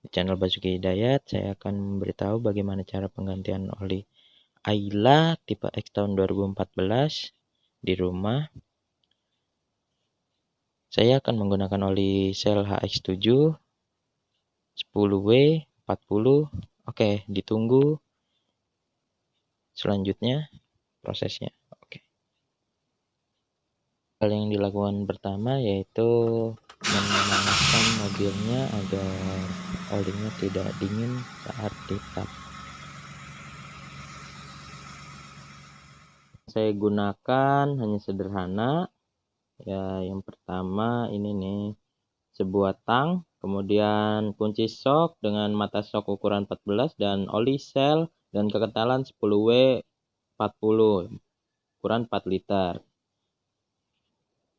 Channel Basuki Hidayat, saya akan memberitahu bagaimana cara penggantian oli Ayla tipe X tahun 2014 di rumah. Saya akan menggunakan oli Shell HX7 10W 40. Oke, ditunggu selanjutnya prosesnya. Oke. Hal yang dilakukan pertama yaitu memanaskan mobilnya agar olinya tidak dingin saat ditap. Saya gunakan hanya sederhana. Ya, yang pertama ini nih, sebuah tang, kemudian kunci sok dengan mata sok ukuran 14 dan oli Shell dan kekentalan 10W 40 ukuran 4 liter.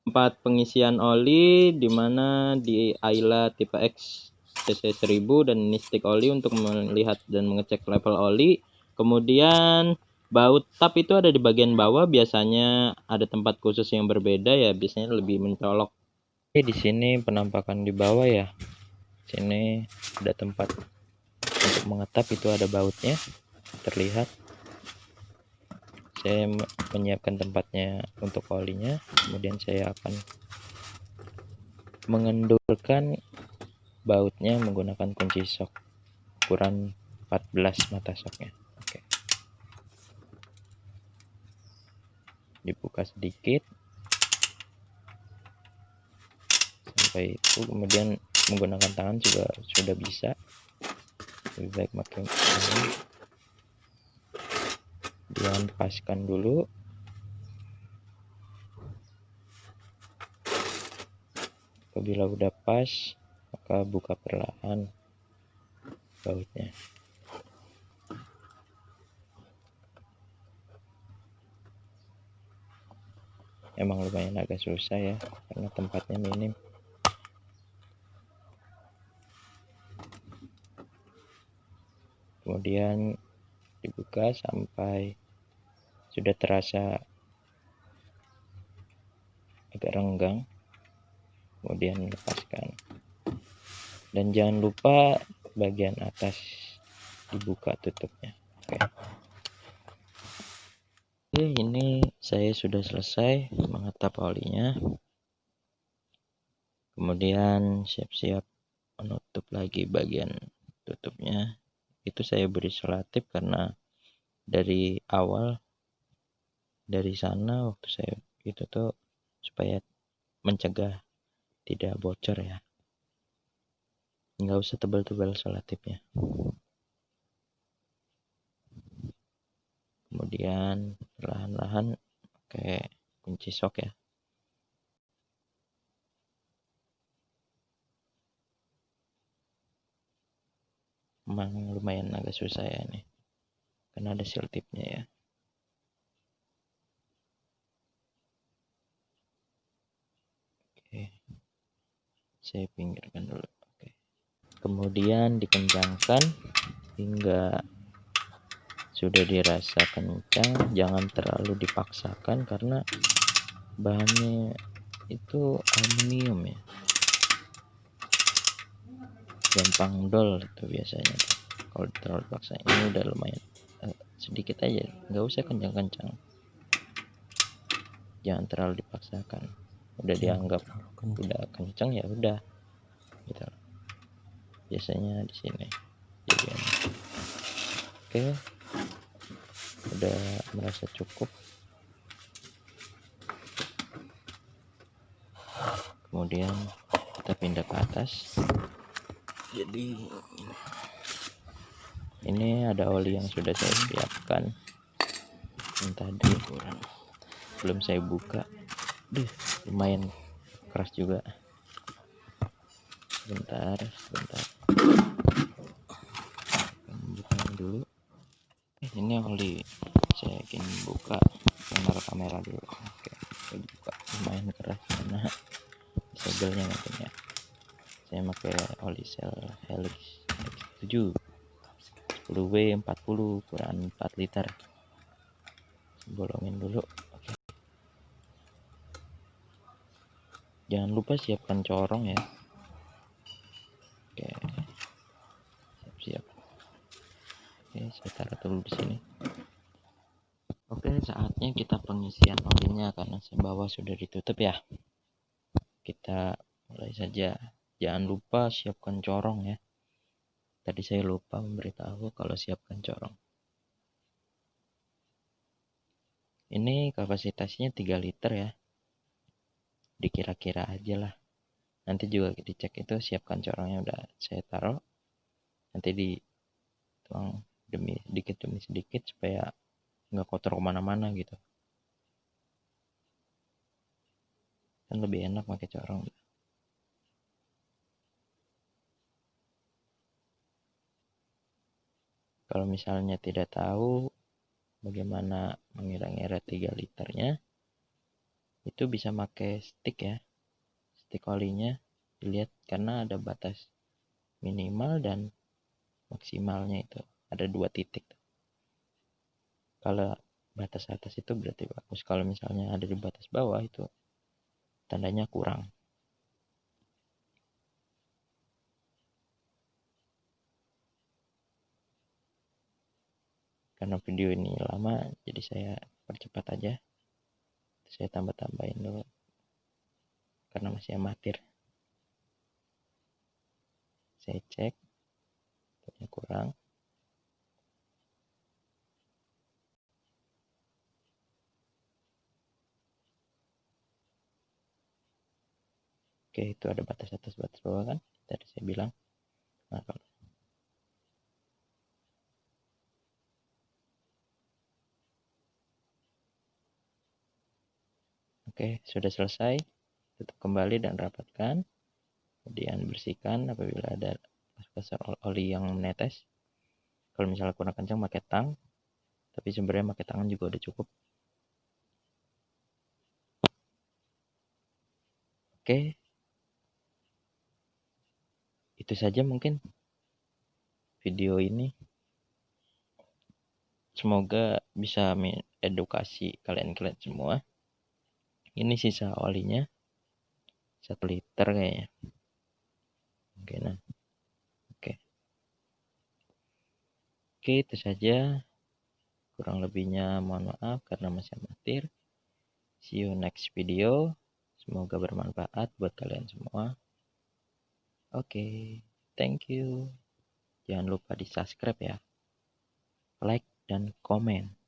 Tempat pengisian oli dimana di Ayla tipe X cc 1000 dan ini stick oli untuk melihat dan mengecek level oli. Kemudian baut tap itu ada di bagian bawah, biasanya ada tempat khusus yang berbeda ya, biasanya lebih mencolok. Di sini penampakan di bawah ya. Sini ada tempat untuk mengetap, itu ada bautnya terlihat. Saya menyiapkan tempatnya untuk olinya, kemudian saya akan mengendurkan bautnya menggunakan kunci sok ukuran 14 mata soknya. Oke. Dibuka sedikit sampai itu, kemudian menggunakan tangan juga sudah bisa, lebih baik pakai tangan. Dihempaskan dulu. Apabila udah pas, maka buka perlahan bautnya. Emang lumayan agak susah ya, karena tempatnya minim. Kemudian dibuka sampai sudah terasa agak renggang, kemudian lepaskan. Dan jangan lupa bagian atas dibuka tutupnya. Oke, ini saya sudah selesai mengetap olinya. Kemudian siap-siap menutup lagi bagian tutupnya. Itu saya beri selotip karena dari awal, dari sana waktu saya itu tuh supaya mencegah tidak bocor ya. Nggak usah tebal-tebal selotipnya. Kemudian perlahan-lahan pakai kunci sok ya. Emang lumayan agak susah ya nih, karena ada selotipnya ya. Oke, saya pinggirkan dulu. Oke. Kemudian dikencangkan hingga sudah dirasa kencang, jangan terlalu dipaksakan karena bahannya itu aluminium ya, gampang dol itu biasanya kalau terlalu dipaksa. Ini udah lumayan sedikit aja, nggak usah kencang-kencang, jangan terlalu dipaksakan. Udah dianggap udah kencang ya udah gitu biasanya di sini. Jadi oke, udah merasa cukup. Kemudian kita pindah ke atas. Jadi ini ada oli yang sudah saya siapkan yang tadi, belum saya buka. Lumayan keras juga. Sebentar buka dulu. Ini oli saya ingin buka, kamera dulu. Oke, saya buka. Lumayan keras karena segelnya mungkin ya. Saya pakai oli Shell Helix X7 10W 40 ukuran 4 liter. Bolongin dulu. Oke. Jangan lupa siapkan corong ya. Oke. Saya taruh dulu di sini. Oke, saatnya kita pengisian olinya karena bawah sudah ditutup ya. Kita mulai saja. Jangan lupa siapkan corong ya. Tadi saya lupa memberitahu kalau siapkan corong. Ini kapasitasnya 3 liter ya. Dikira-kira aja lah. Nanti juga dicek itu siapkan corongnya udah saya taruh. Nanti dituang demi sedikit supaya nggak kotor kemana-mana gitu. Kan lebih enak pakai corong. Kalau misalnya tidak tahu bagaimana mengira-ngira 3 liternya, itu bisa pakai stick ya. Stick olinya dilihat karena ada batas minimal dan maksimalnya itu. Ada 2 titik. Kalau batas atas itu berarti bagus. Kalau misalnya ada di batas bawah itu tandanya kurang. Karena video ini lama, jadi saya percepat aja. Saya tambah-tambahin dulu. Karena masih amatir. Saya cek. Ternyata kurang. Oke, itu ada batas atas, batas bawah kan? Tadi saya bilang. Nah, kalau oke, sudah selesai. Tutup kembali dan rapatkan. Kemudian bersihkan apabila ada bekas oli yang menetes. Kalau misalnya kurang kencang pakai tang, tapi sebenarnya pakai tangan juga udah cukup. Oke, itu saja mungkin video ini. Semoga bisa edukasi kalian semua. Ini sisa olinya 1 liter kayaknya. Oke, nah. Oke, itu saja. Kurang lebihnya mohon maaf karena masih amatir. See you next video. Semoga bermanfaat buat kalian semua. Oke, thank you. Jangan lupa di subscribe ya. Like dan komen.